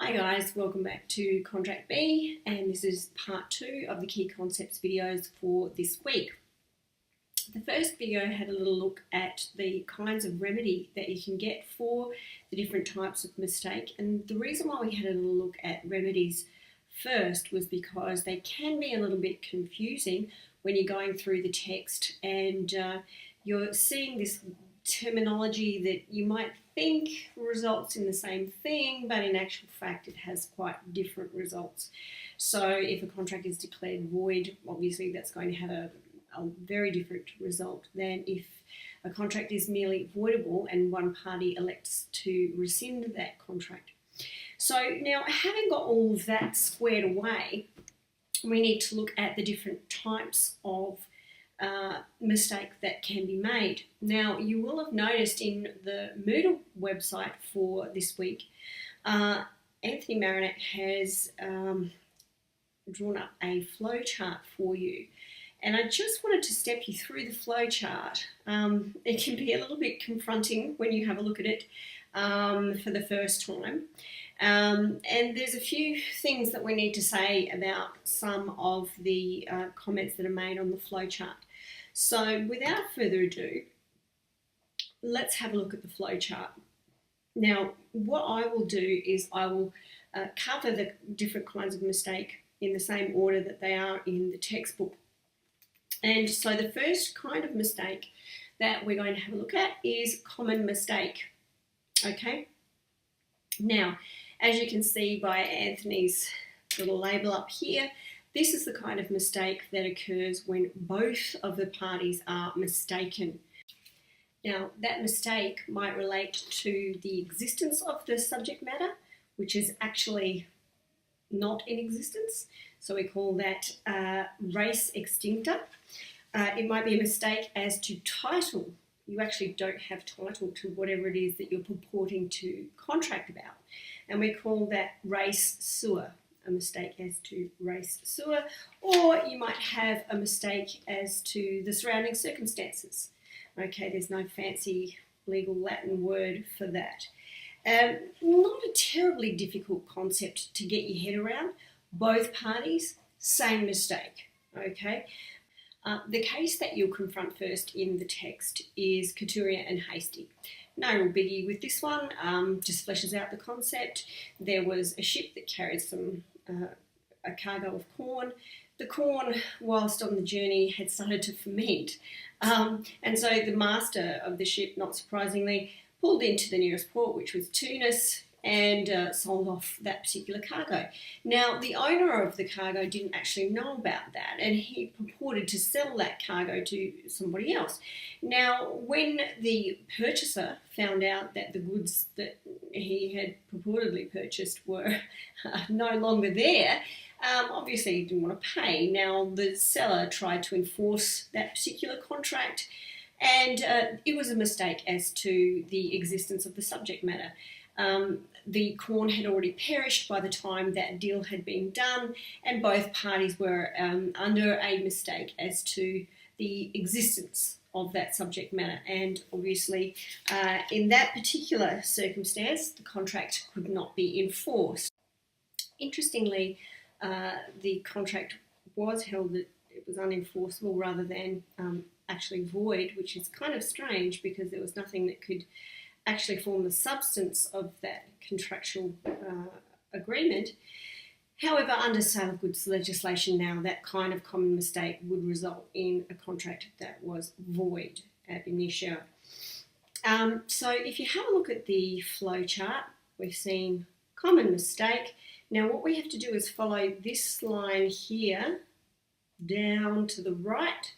Hi guys, welcome back to Contract B, and this is part 2 of the key concepts videos for this week. The first video had a little look at the kinds of remedy that you can get for the different types of mistake, and the reason why we had a little look at remedies first was because they can be a little bit confusing when you're going through the text and you're seeing this terminology that you might think results in the same thing, but in actual fact it has quite different results. So if a contract is declared void, obviously that's going to have a very different result than if a contract is merely voidable and one party elects to rescind that contract. So now, having got all of that squared away, we need to look at the different types of mistake that can be made. Now, you will have noticed in the Moodle website for this week, Anthony Marinette has drawn up a flowchart for you. And I just wanted to step you through the flowchart. It can be a little bit confronting when you have a look at it for the first time. And there's a few things that we need to say about some of the comments that are made on the flowchart. So without further ado, let's have a look at the flowchart. Now, what I will do is I will cover the different kinds of mistake in the same order that they are in the textbook. And so the first kind of mistake that we're going to have a look at is common mistake. Okay. Now, as you can see by Anthony's little label up here, this is the kind of mistake that occurs when both of the parties are mistaken. Now, that mistake might relate to the existence of the subject matter, which is actually not in existence. So we call that res extincta. It might be a mistake as to title. You actually don't have title to whatever it is that you're purporting to contract about. And we call that res sua, a mistake as to res sua. Or you might have a mistake as to the surrounding circumstances. Okay, there's no fancy legal Latin word for that. Not a terribly difficult concept to get your head around. Both parties, same mistake. Okay. The case that you'll confront first in the text is Couturier and Hasty. No real biggie with this one, just fleshes out the concept. There was a ship that carried a cargo of corn. The corn, whilst on the journey, had started to ferment. And so the master of the ship, not surprisingly, pulled into the nearest port, which was Tunis, and sold off that particular cargo. Now, the owner of the cargo didn't actually know about that, and he purported to sell that cargo to somebody else. Now, when the purchaser found out that the goods that he had purportedly purchased were no longer there, obviously he didn't want to pay. Now, the seller tried to enforce that particular contract, and it was a mistake as to the existence of the subject matter. The corn had already perished by the time that deal had been done, and both parties were under a mistake as to the existence of that subject matter. And obviously, in that particular circumstance, the contract could not be enforced. Interestingly, the contract was held that it was unenforceable rather than actually void, which is kind of strange because there was nothing that could actually form the substance of that contractual agreement. However, under sale of goods legislation now, that kind of common mistake would result in a contract that was void ab initio. So if you have a look at the flowchart, we've seen common mistake. Now what we have to do is follow this line here down to the right,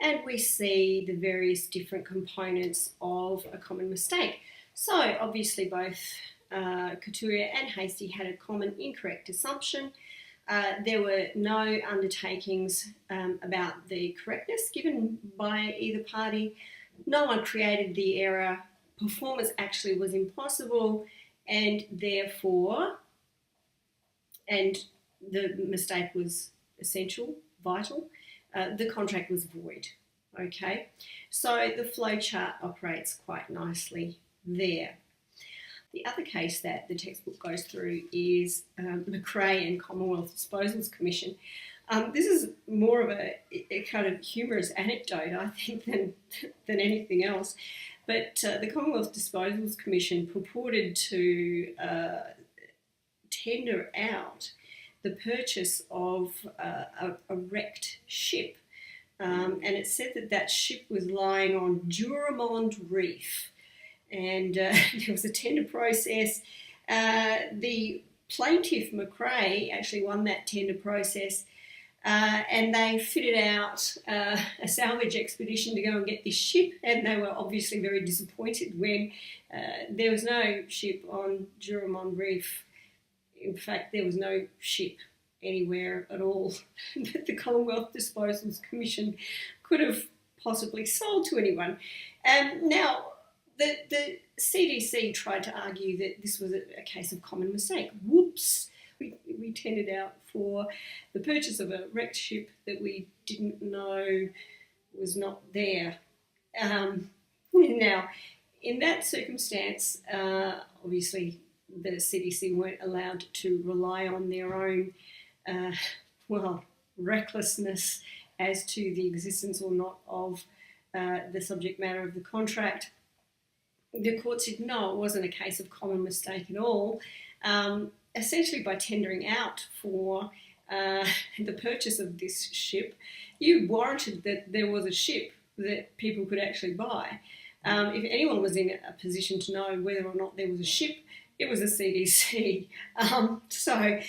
and we see the various different components of a common mistake. So obviously both Couturier and Hasty had a common incorrect assumption. There were no undertakings about the correctness given by either party. No one created the error. Performance actually was impossible, and therefore, and the mistake was essential, vital, the contract was void. Okay, so the flowchart operates quite nicely there. The other case that the textbook goes through is McRae and Commonwealth Disposals Commission. This is more of a kind of humorous anecdote, I think, than anything else. But the Commonwealth Disposals Commission purported to tender out the purchase of a wrecked ship. And it said that that ship was lying on Juramond Reef. And there was a tender process. The plaintiff, McRae, actually won that tender process. And they fitted out a salvage expedition to go and get this ship, and they were obviously very disappointed when there was no ship on Juramond Reef. In fact, there was no ship anywhere at all that the Commonwealth Disposals Commission could have possibly sold to anyone. Now, the CDC tried to argue that this was a case of common mistake. Whoops! We tendered out for the purchase of a wrecked ship that we didn't know was not there. Now, in that circumstance, obviously the CDC weren't allowed to rely on their own, recklessness as to the existence or not of the subject matter of the contract. The court said no, it wasn't a case of common mistake at all. Essentially, by tendering out for the purchase of this ship, you warranted that there was a ship that people could actually buy. If anyone was in a position to know whether or not there was a ship, it was the CDC. So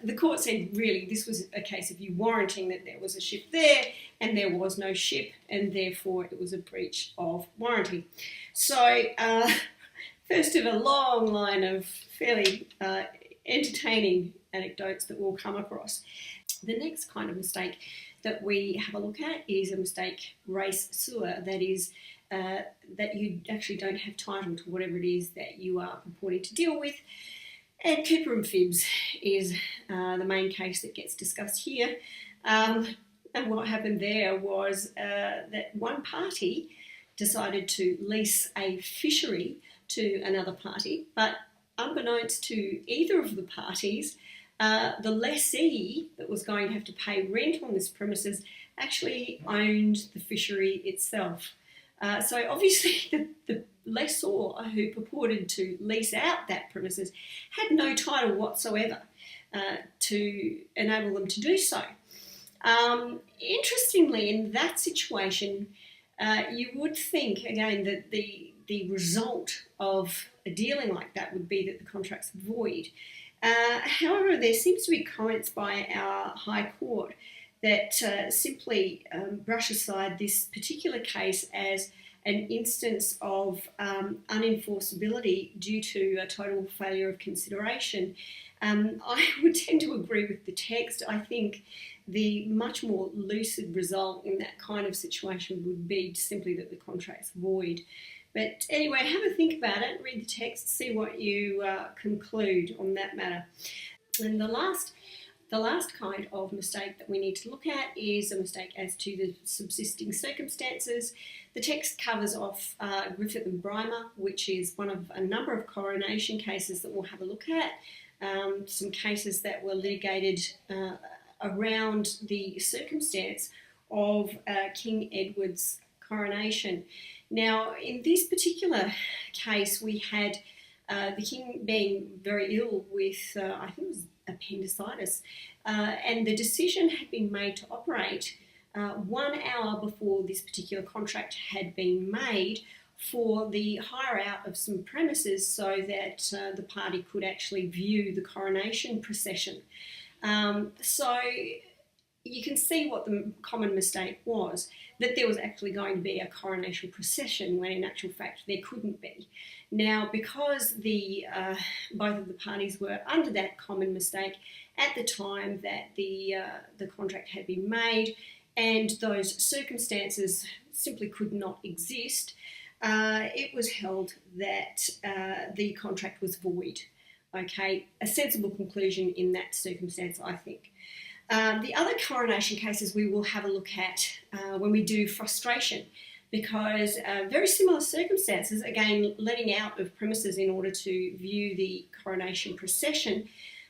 the court said, really, this was a case of you warranting that there was a ship there and there was no ship, and therefore it was a breach of warranty. So first of a long line of fairly entertaining anecdotes that we'll come across. The next kind of mistake that we have a look at is a mistake res sua, that is, that you actually don't have title to whatever it is that you are purporting to deal with. And Cooper and Phibbs is the main case that gets discussed here. And what happened there was that one party decided to lease a fishery to another party, but unbeknownst to either of the parties, the lessee that was going to have to pay rent on this premises actually owned the fishery itself. So obviously the lessor who purported to lease out that premises had no title whatsoever to enable them to do so. Interestingly, in that situation, you would think, again, that the result of a dealing like that would be that the contract's void. However, there seems to be comments by our High Court that simply brush aside this particular case as an instance of unenforceability due to a total failure of consideration. I would tend to agree with the text. I think the much more lucid result in that kind of situation would be simply that the contract's void. But anyway, have a think about it, read the text, see what you conclude on that matter. And the last kind of mistake that we need to look at is a mistake as to the subsisting circumstances. The text covers off Griffith and Brymer, which is one of a number of coronation cases that we'll have a look at. Some cases that were litigated around the circumstance of King Edward's coronation. Now, in this particular case, we had the king being very ill with, I think it was appendicitis, and the decision had been made to operate 1 hour before this particular contract had been made for the hire out of some premises so that the party could actually view the coronation procession. So you can see what the common mistake was, that there was actually going to be a coronation procession when in actual fact there couldn't be. Now, because both of the parties were under that common mistake at the time that the contract had been made, and those circumstances simply could not exist, it was held that the contract was void. Okay, a sensible conclusion in that circumstance, I think. The other coronation cases we will have a look at when we do frustration. because very similar circumstances, again, letting out of premises in order to view the coronation procession.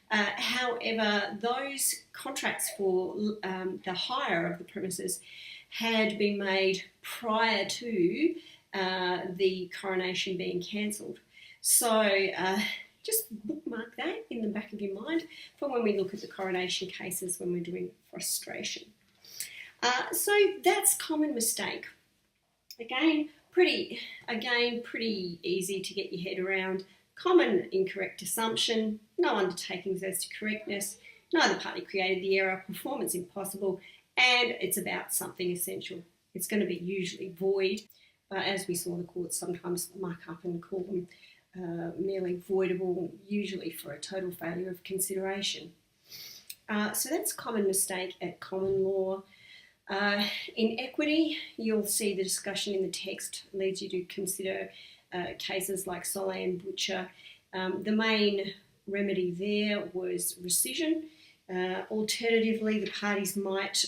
However, those contracts for the hire of the premises had been made prior to the coronation being cancelled. So just bookmark that in the back of your mind for when we look at the coronation cases when we're doing frustration. So that's common mistake. Again, pretty easy to get your head around. Common incorrect assumption, no undertakings as to correctness, neither party created the error, performance impossible, and it's about something essential. It's going to be usually void, as we saw the courts sometimes mark up and call them merely voidable, usually for a total failure of consideration. So that's common mistake at common law. In equity, you'll see the discussion in the text leads you to consider cases like Solé and Butcher. The main remedy there was rescission. Alternatively, the parties might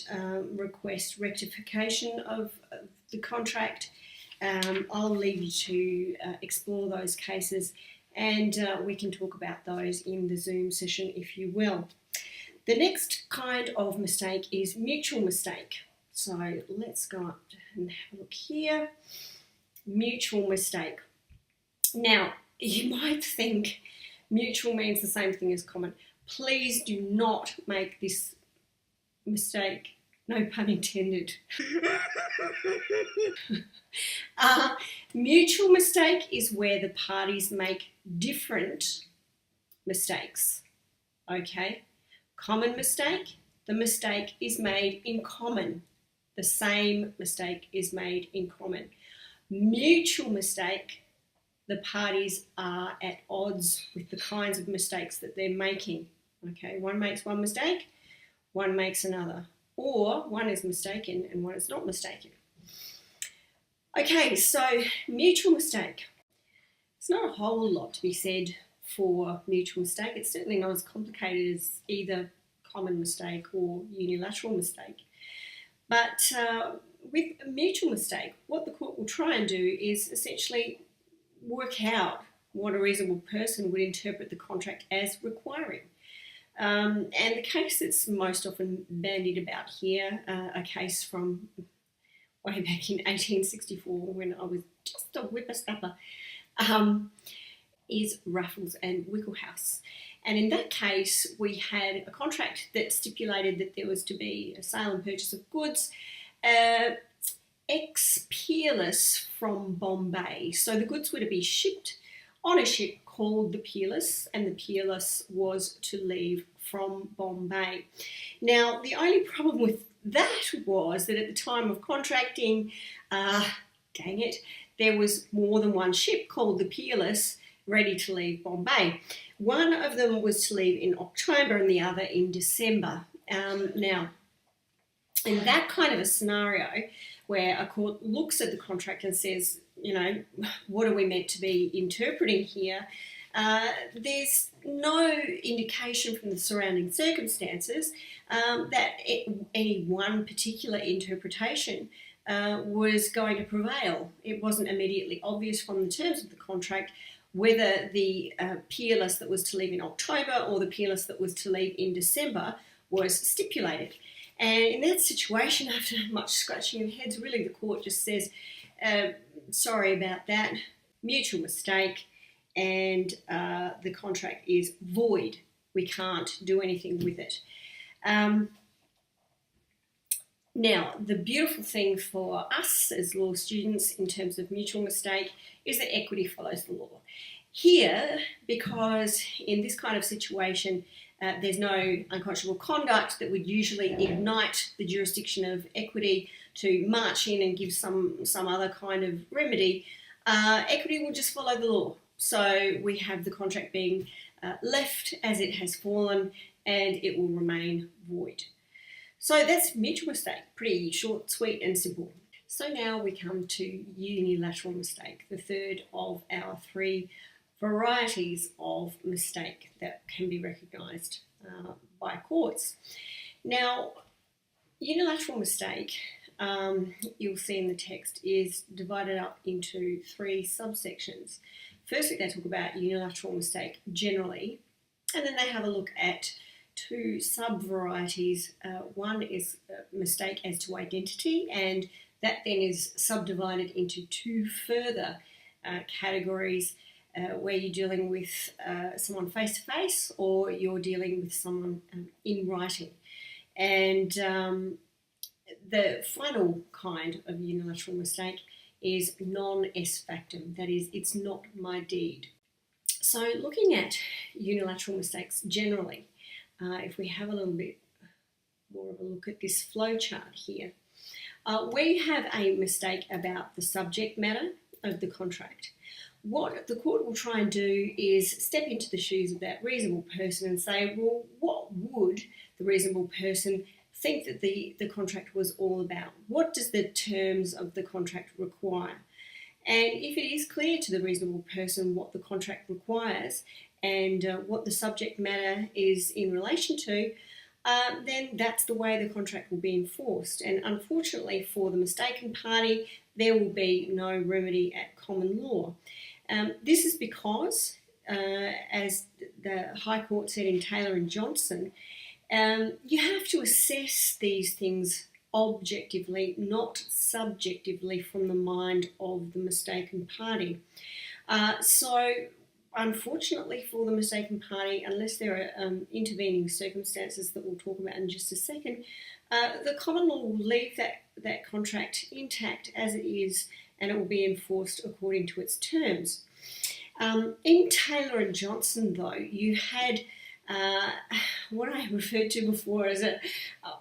request rectification of the contract. I'll leave you to explore those cases, and we can talk about those in the Zoom session if you will. The next kind of mistake is mutual mistake. So let's go up and have a look here. Mutual mistake. Now, you might think mutual means the same thing as common. Please do not make this mistake. No pun intended. Mutual mistake is where the parties make different mistakes. Okay? Common mistake, the mistake is made in common. The same mistake is made in common. Mutual mistake, the parties are at odds with the kinds of mistakes that they're making. Okay, one makes one mistake, one makes another, or one is mistaken and one is not mistaken. Okay, so mutual mistake. There's not a whole lot to be said for mutual mistake. It's certainly not as complicated as either common mistake or unilateral mistake. But with a mutual mistake, what the court will try and do is essentially work out what a reasonable person would interpret the contract as requiring. And the case that's most often bandied about here, a case from way back in 1864 when I was just a whippersnapper, is Raffles and Wicklehouse. And in that case, we had a contract that stipulated that there was to be a sale and purchase of goods ex-peerless from Bombay. So the goods were to be shipped on a ship called the Peerless, and the Peerless was to leave from Bombay. Now, the only problem with that was that at the time of contracting, dang it, there was more than one ship called the Peerless ready to leave Bombay. One of them was to leave in October and the other in December. Now, in that kind of a scenario where a court looks at the contract and says, you know, what are we meant to be interpreting here? There's no indication from the surrounding circumstances that any one particular interpretation was going to prevail. It wasn't immediately obvious from the terms of the contract whether the Peerless that was to leave in October or the Peerless that was to leave in December was stipulated. And in that situation, after much scratching of heads, really the court just says, sorry about that, mutual mistake, and the contract is void. We can't do anything with it. Now, the beautiful thing for us as law students in terms of mutual mistake is that equity follows the law. Here, because in this kind of situation, there's no unconscionable conduct that would usually ignite the jurisdiction of equity to march in and give some other kind of remedy, equity will just follow the law. So we have the contract being left as it has fallen, and it will remain void. So that's mutual mistake, pretty short, sweet and simple. So now we come to unilateral mistake, the third of our three varieties of mistake that can be recognised by courts. Now, unilateral mistake you'll see in the text, is divided up into 3 subsections. Firstly, they talk about unilateral mistake generally, and then they have a look at 2 sub-varieties. One is mistake as to identity, and that then is subdivided into 2 further categories where you're dealing with someone face-to-face or you're dealing with someone in writing. And the final kind of unilateral mistake is non-est factum, that is, it's not my deed. So looking at unilateral mistakes generally, if we have a little bit more of a look at this flowchart here, we have a mistake about the subject matter of the contract. What the court will try and do is step into the shoes of that reasonable person and say, well, what would the reasonable person think that the contract was all about? What does the terms of the contract require? And if it is clear to the reasonable person what the contract requires and what the subject matter is in relation to, then that's the way the contract will be enforced. And unfortunately for the mistaken party, there will be no remedy at common law. This is because, as the High Court said in Taylor and Johnson, you have to assess these things objectively, not subjectively from the mind of the mistaken party. So unfortunately for the mistaken party, unless there are intervening circumstances that we'll talk about in just a second, the common law will leave that contract intact as it is, and it will be enforced according to its terms. In Taylor and Johnson, though, you had what I referred to before as a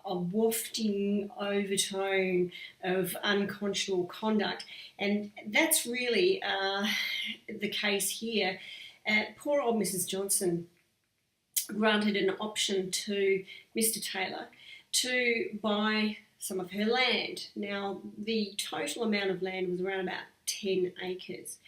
wafting overtone of unconscionable conduct, and that's really the case here. Poor old Mrs. Johnson granted an option to Mr. Taylor to buy some of her land. Now, the total amount of land was around about 10 acres.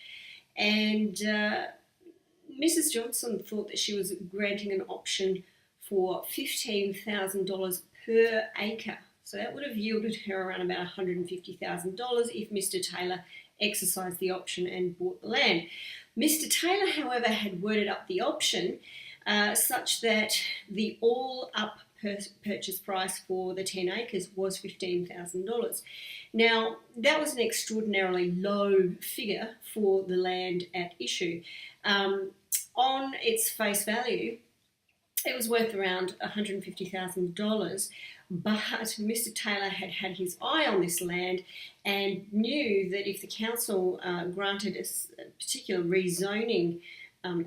And Mrs. Johnson thought that she was granting an option for $15,000 per acre. So that would have yielded her around about $150,000 if Mr. Taylor exercised the option and bought the land. Mr. Taylor, however, had worded up the option such that the all-up purchase price for the 10 acres was $15,000. Now, that was an extraordinarily low figure for the land at issue. On its face value, it was worth around $150,000, but Mr. Taylor had had his eye on this land and knew that if the council granted a particular rezoning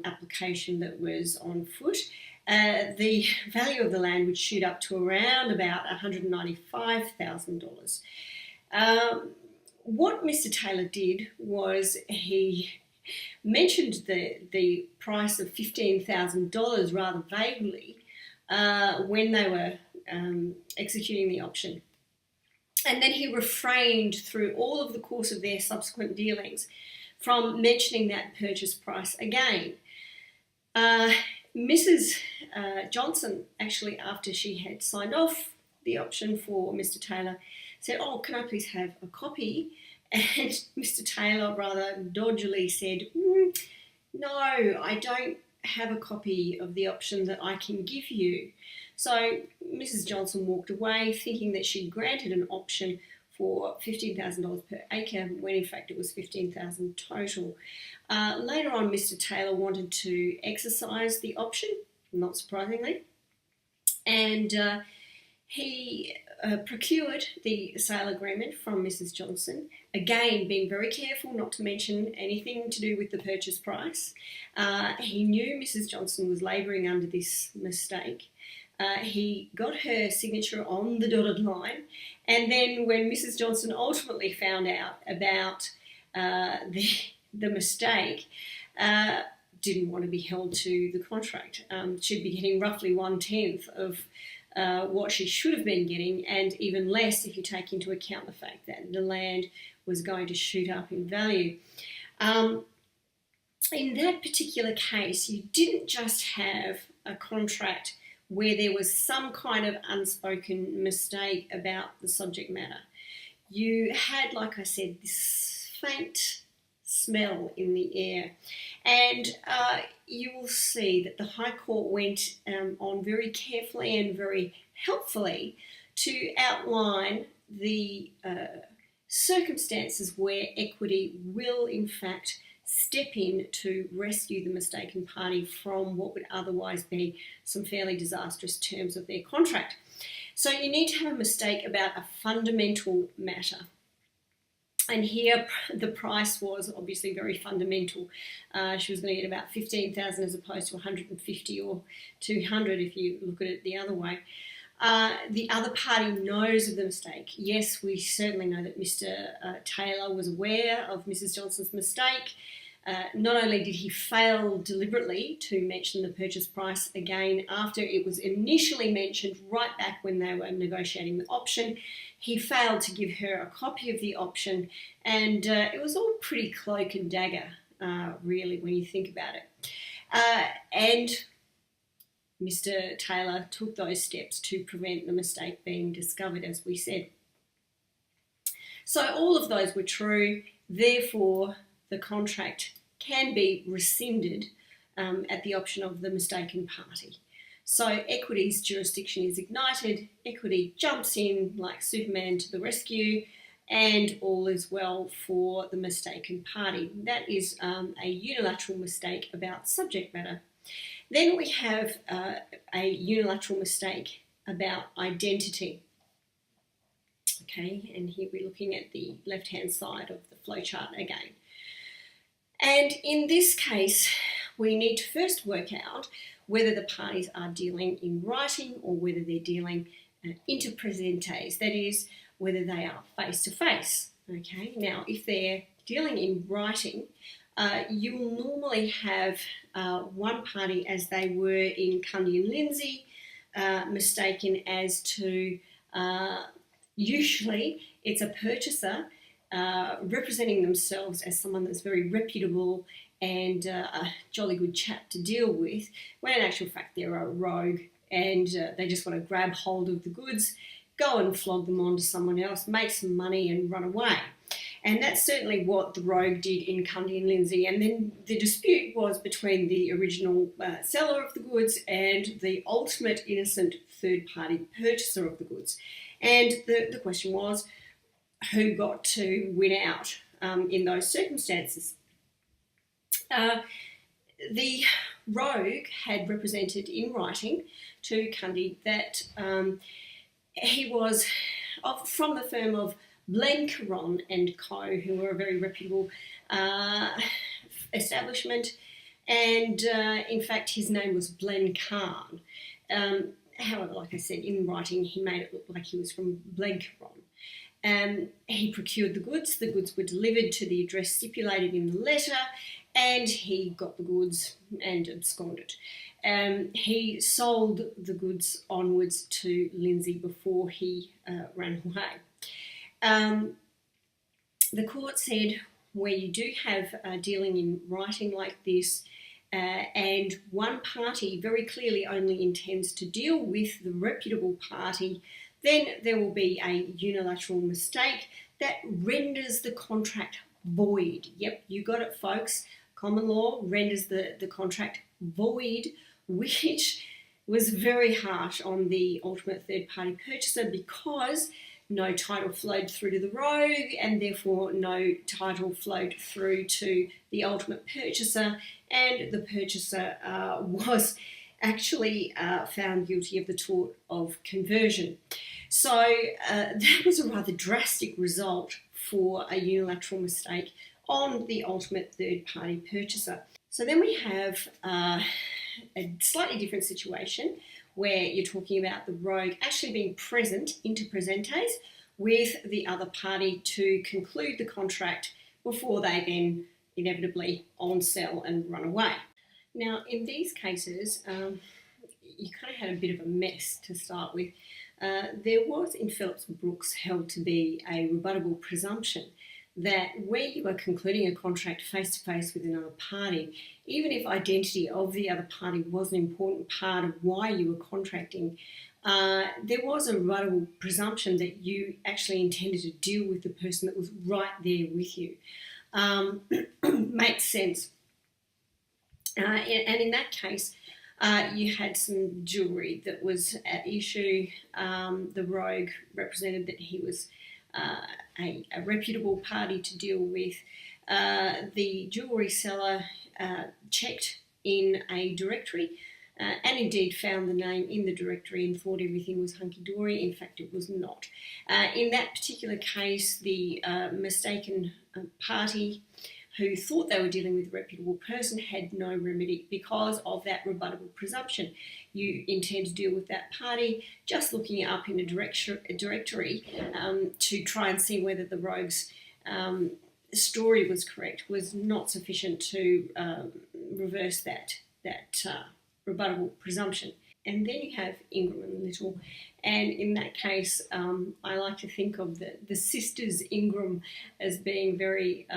application that was on foot, the value of the land would shoot up to around about $195,000. What Mr. Taylor did was he mentioned the price of $15,000 rather vaguely when they were executing the option. And then he refrained through all of the course of their subsequent dealings from mentioning that purchase price again. Mrs. Johnson, actually, after she had signed off the option for Mr. Taylor, said, "Oh, can I please have a copy?" And Mr. Taylor rather dodgily said, "No, I don't have a copy of the option that I can give you." So Mrs. Johnson walked away thinking that she'd granted an option for $15,000 per acre, when in fact it was $15,000 total. Later on, Mr. Taylor wanted to exercise the option, not surprisingly, and he procured the sale agreement from Mrs. Johnson, again being very careful not to mention anything to do with the purchase price. He knew Mrs. Johnson was labouring under this mistake. He got her signature on the dotted line, and then when Mrs. Johnson ultimately found out about the mistake, didn't want to be held to the contract. She'd be getting roughly 1/10 of what she should have been getting, and even less if you take into account the fact that the land was going to shoot up in value. In that particular case, you didn't just have a contract where there was some kind of unspoken mistake about the subject matter. you had, like I said, this faint smell in the air. And you will see that the High Court went on very carefully and very helpfully to outline the circumstances where equity will in fact step in to rescue the mistaken party from what would otherwise be some fairly disastrous terms of their contract. So you need to have a mistake about a fundamental matter. And here the price was obviously very fundamental. She was going to get about 15,000 as opposed to 150 or 200 if you look at it the other way. The other party knows of the mistake. Yes, we certainly know that Mr. Taylor was aware of Mrs. Johnson's mistake. Not only did he fail deliberately to mention the purchase price again after it was initially mentioned right back when they were negotiating the option, he failed to give her a copy of the option, and it was all pretty cloak and dagger, really, when you think about it. And Mr. Taylor took those steps to prevent the mistake being discovered, as we said. So all of those were true, therefore the contract can be rescinded at the option of the mistaken party. So equity's jurisdiction is ignited, equity jumps in like Superman to the rescue, and all is well for the mistaken party. That is a unilateral mistake about subject matter. Then we have a unilateral mistake about identity. Okay, and here we're looking at the left-hand side of the flowchart again. And in this case, we need to first work out whether the parties are dealing in writing or whether they're dealing inter presentes, that is, whether they are face-to-face. Okay, now if they're dealing in writing, you will normally have one party, as they were in Cundy and Lindsay, mistaken as to, usually it's a purchaser representing themselves as someone that's very reputable and a jolly good chap to deal with, when in actual fact they're a rogue and they just want to grab hold of the goods, go and flog them on to someone else, make some money and run away. And that's certainly what the rogue did in Cundy and Lindsay. And then the dispute was between the original seller of the goods and the ultimate innocent third-party purchaser of the goods. And the question was, who got to win out in those circumstances? The rogue had represented in writing to Cundy that he was from the firm of Blencaron and Co., who were a very reputable establishment, and in fact his name was Blencarn. However, like I said, in writing he made it look like he was from Blencaron. He procured the goods were delivered to the address stipulated in the letter, and he got the goods and absconded. He sold the goods onwards to Lindsay before he ran away. The court said where you do have dealing in writing like this, and one party very clearly only intends to deal with the reputable party, then there will be a unilateral mistake that renders the contract void. Yep, you got it, folks. Common law renders the contract void, which was very harsh on the ultimate third-party purchaser because no title flowed through to the rogue and therefore no title flowed through to the ultimate purchaser, and the purchaser was actually found guilty of the tort of conversion. So that was a rather drastic result for a unilateral mistake on the ultimate third-party purchaser. So then we have a slightly different situation where you're talking about the rogue actually being present, inter presentes, with the other party to conclude the contract before they then inevitably on-sell and run away. Now, in these cases, you kind of had a bit of a mess to start with. There was in Phillips and Brooks held to be a rebuttable presumption that where you are concluding a contract face-to-face with another party, even if identity of the other party was an important part of why you were contracting, there was a rebuttable presumption that you actually intended to deal with the person that was right there with you. Makes sense. And in that case, you had some jewellery that was at issue. The rogue represented that he was a reputable party to deal with. The jewellery seller checked in a directory and indeed found the name in the directory and thought everything was hunky-dory. In fact, it was not. In that particular case, the mistaken party who thought they were dealing with a reputable person had no remedy because of that rebuttable presumption. You intend to deal with that party, just looking up in a directory to try and see whether the rogue's story was correct was not sufficient to reverse that rebuttable presumption. And then you have Ingram and Little, and in that case, I like to think of the sisters Ingram as being very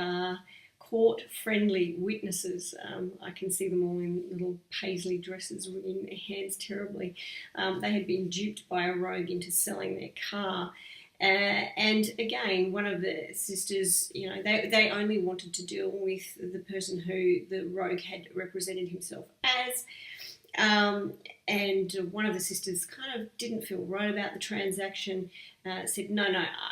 court-friendly witnesses. I can see them all in little paisley dresses, wringing their hands terribly. They had been duped by a rogue into selling their car. And again, one of the sisters, they only wanted to deal with the person who the rogue had represented himself as. And one of the sisters kind of didn't feel right about the transaction, said, no,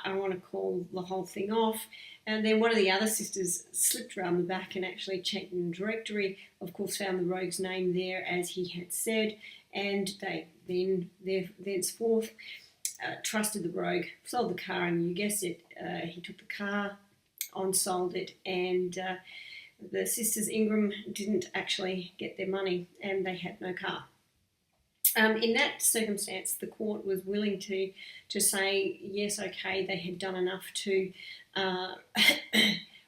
I want to call the whole thing off. And then one of the other sisters slipped around the back and actually checked in the directory, of course found the rogue's name there as he had said, and they then thenceforth trusted the rogue, sold the car, and you guessed it, he took the car, on-sold it, and the sisters Ingram didn't actually get their money and they had no car. In that circumstance, the court was willing to say, yes, okay, they had done enough to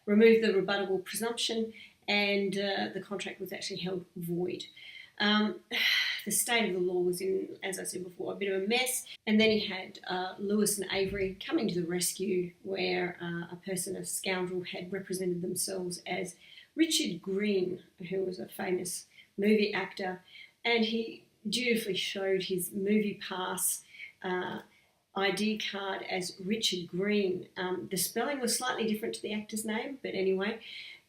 remove the rebuttable presumption, and the contract was actually held void. The state of the law was in, as I said before, a bit of a mess, and then you had Lewis and Avery coming to the rescue, where a person, a scoundrel, had represented themselves as Richard Green, who was a famous movie actor, and he dutifully showed his movie pass ID card as Richard Green. The spelling was slightly different to the actor's name, but anyway,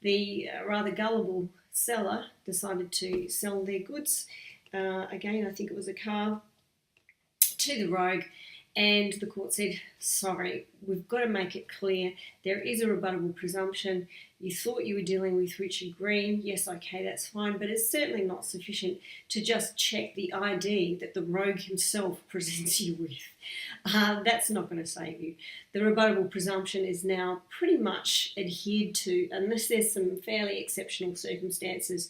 the rather gullible seller decided to sell their goods, again, I think it was a car, to the rogue, and the court said, sorry, we've got to make it clear, there is a rebuttable presumption. You thought you were dealing with Richard Green, yes, okay, that's fine, but it's certainly not sufficient to just check the ID that the rogue himself presents you with. That's not going to save you. The rebuttable presumption is now pretty much adhered to, unless there's some fairly exceptional circumstances.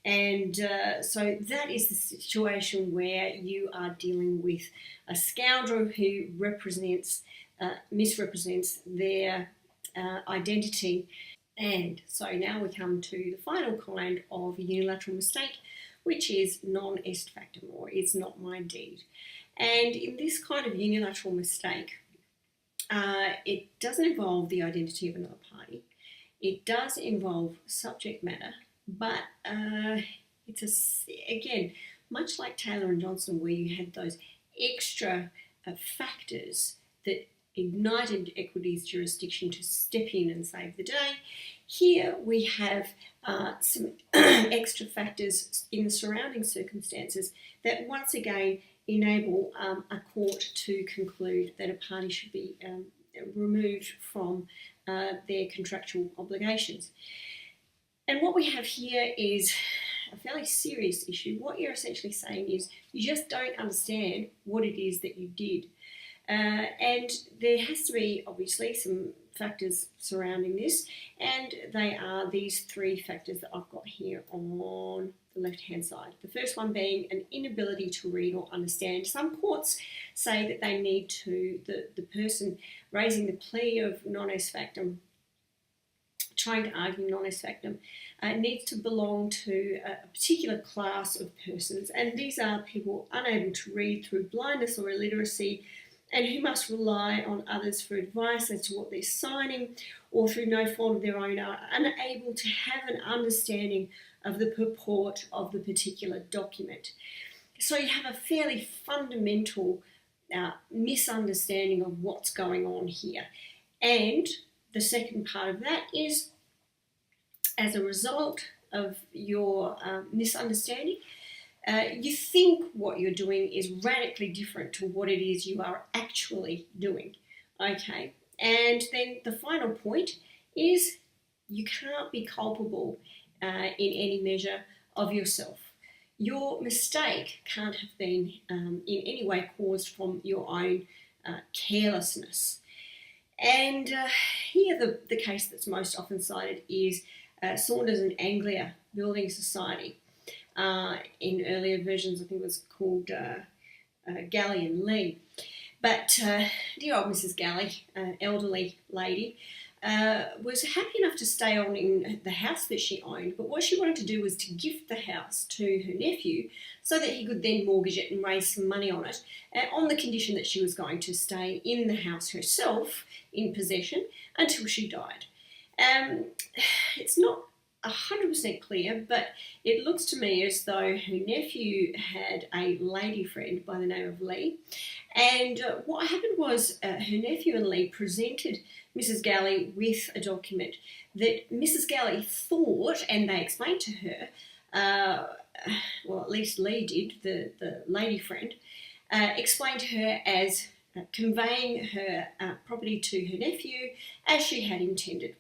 And so that is the situation where you are dealing with a scoundrel who misrepresents their identity. And so now we come to the final kind of unilateral mistake, which is non est factum, or it's not my deed. And in this kind of unilateral mistake, it doesn't involve the identity of another party. It does involve subject matter, but it's again, much like Taylor and Johnson, where you had those extra factors that ignited equity's jurisdiction to step in and save the day. Here we have some extra factors in the surrounding circumstances that once again enable a court to conclude that a party should be removed from their contractual obligations. And what we have here is a fairly serious issue. What you're essentially saying is you just don't understand what it is that you did. And there has to be, obviously, some factors surrounding this, and they are these three factors that I've got here on the left-hand side. The first one being an inability to read or understand. Some courts say that they need to, the person raising the plea of non est factum, trying to argue non est factum, needs to belong to a particular class of persons, and these are people unable to read through blindness or illiteracy, and who must rely on others for advice as to what they're signing, or through no fault of their own are unable to have an understanding of the purport of the particular document. So you have a fairly fundamental misunderstanding of what's going on here. And the second part of that is, as a result of your misunderstanding, you think what you're doing is radically different to what it is you are actually doing. Okay, and then the final point is you can't be culpable in any measure of yourself. Your mistake can't have been in any way caused from your own carelessness. And here the case that's most often cited is Saunders and Anglia Building Society. In earlier versions, I think it was called Galley and Lee. But dear old Mrs. Galley, elderly lady, was happy enough to stay on in the house that she owned, but what she wanted to do was to gift the house to her nephew so that he could then mortgage it and raise some money on it, on the condition that she was going to stay in the house herself, in possession, until she died. It's not 100% clear, but it looks to me as though her nephew had a lady friend by the name of Lee, and what happened was her nephew and Lee presented Mrs. Galley with a document that Mrs. Galley thought, and they explained to her, well, at least Lee did, the lady friend, explained to her as conveying her property to her nephew as she had intended.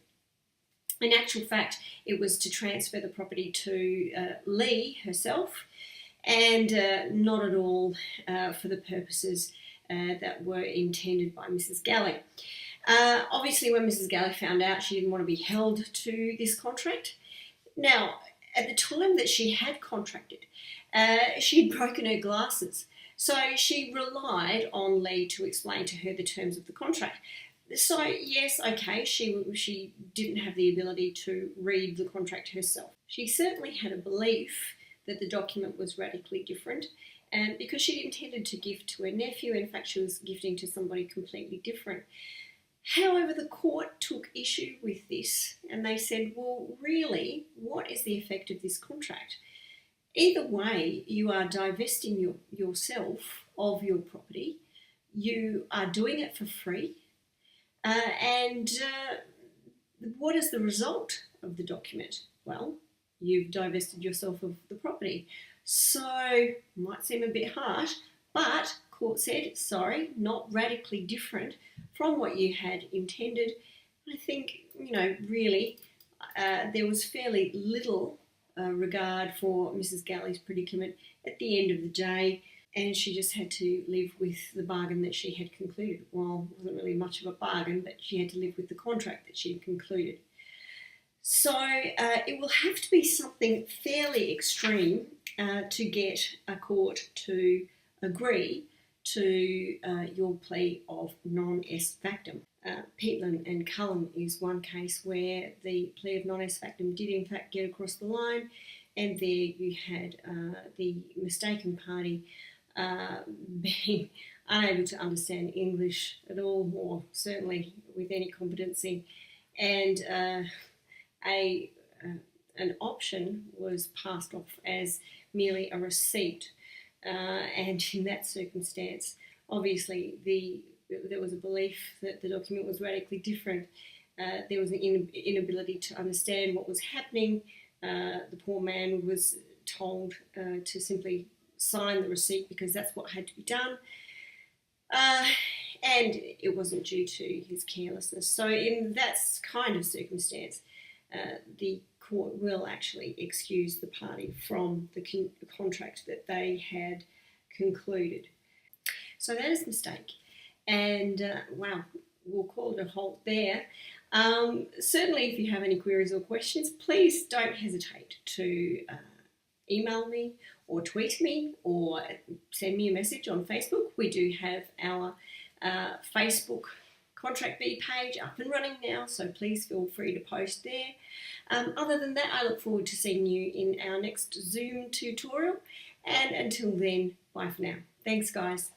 In actual fact, it was to transfer the property to Lee herself, and not at all for the purposes that were intended by Mrs. Galley. Obviously, when Mrs. Galley found out, she didn't want to be held to this contract. Now, at the time that she had contracted, she had broken her glasses, so she relied on Lee to explain to her the terms of the contract. So, yes, okay, she didn't have the ability to read the contract herself. She certainly had a belief that the document was radically different, and because she'd intended to gift to her nephew, in fact, she was gifting to somebody completely different. However, the court took issue with this, and they said, well, really, what is the effect of this contract? Either way, you are divesting yourself of your property. You are doing it for free. And what is the result of the document? Well, you've divested yourself of the property. So, might seem a bit harsh, but court said, sorry, not radically different from what you had intended. I think, really, there was fairly little regard for Mrs. Galley's predicament at the end of the day, and she just had to live with the bargain that she had concluded. Well, it wasn't really much of a bargain, but she had to live with the contract that she had concluded. So it will have to be something fairly extreme to get a court to agree to your plea of non-est factum. Peatland and Cullen is one case where the plea of non-est factum did in fact get across the line, and there you had the mistaken party being unable to understand English at all, or certainly with any competency, and an option was passed off as merely a receipt, and in that circumstance, obviously there was a belief that the document was radically different. There was an inability to understand what was happening. The poor man was told to simply sign the receipt because that's what had to be done, and it wasn't due to his carelessness. So in that kind of circumstance, the court will actually excuse the party from the contract that they had concluded. So that is a mistake, and wow, we'll call it a halt there. Certainly, if you have any queries or questions, please don't hesitate to email me or tweet me or send me a message on Facebook. We do have our Facebook Contract B page up and running now, so please feel free to post there. Other than that, I look forward to seeing you in our next Zoom tutorial, and until then, bye for now. Thanks, guys.